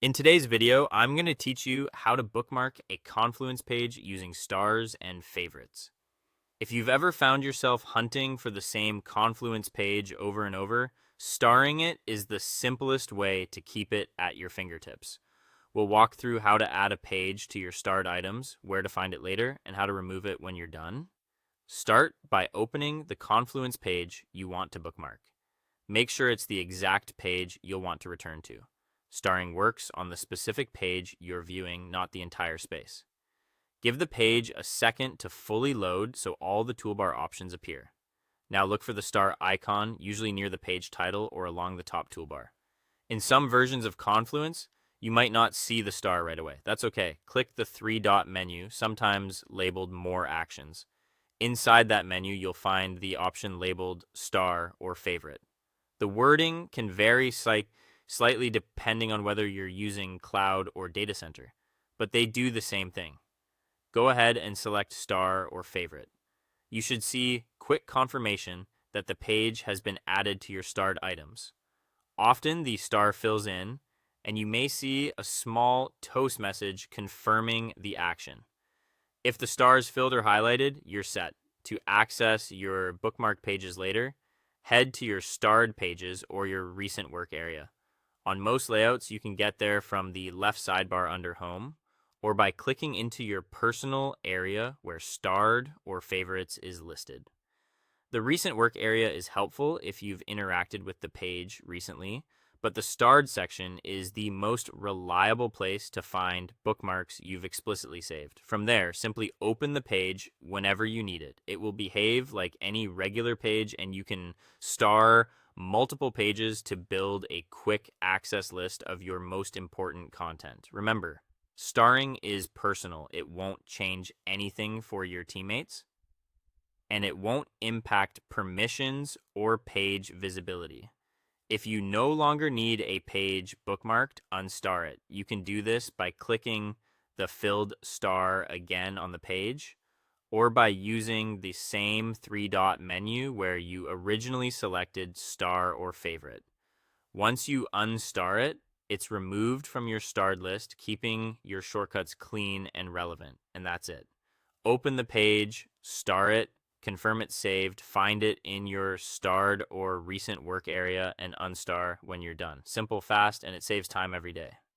In today's video, I'm going to teach you how to bookmark a Confluence page using stars and favorites. If you've ever found yourself hunting for the same Confluence page over and over, starring it is the simplest way to keep it at your fingertips. We'll walk through how to add a page to your starred items, where to find it later, and how to remove it when you're done. Start by opening the Confluence page you want to bookmark. Make sure it's the exact page you'll want to return to. Starring works on the specific page you're viewing, not the entire space. Give the page a second to fully load so all the toolbar options appear. Now look for the star icon, usually near the page title or along the top toolbar. In some versions of Confluence, you might not see the star right away. That's okay. Click the three-dot menu, sometimes labeled More Actions. Inside that menu, you'll find the option labeled Star or Favorite. The wording can vary slightly depending on whether you're using cloud or data center, but they do the same thing. Go ahead and select star or favorite. You should see quick confirmation that the page has been added to your starred items. Often the star fills in, and you may see a small toast message confirming the action. If the star is filled or highlighted, you're set. To access your bookmark pages later, head to your starred pages or your recent work area. On most layouts, you can get there from the left sidebar under Home, or by clicking into your personal area where Starred or Favorites is listed. The recent work area is helpful if you've interacted with the page recently, but the Starred section is the most reliable place to find bookmarks you've explicitly saved. From there, simply open the page whenever you need it. It will behave like any regular page, and you can star multiple pages to build a quick access list of your most important content. Remember, starring is personal. It won't change anything for your teammates, and it won't impact permissions or page visibility. If you no longer need a page bookmarked, unstar it. You can do this by clicking the filled star again on the page, or by using the same three-dot menu where you originally selected star or favorite. Once you unstar it, it's removed from your starred list, keeping your shortcuts clean and relevant, and that's it. Open the page, star it, confirm it's saved, find it in your starred or recent work area, and unstar when you're done. Simple, fast, and it saves time every day.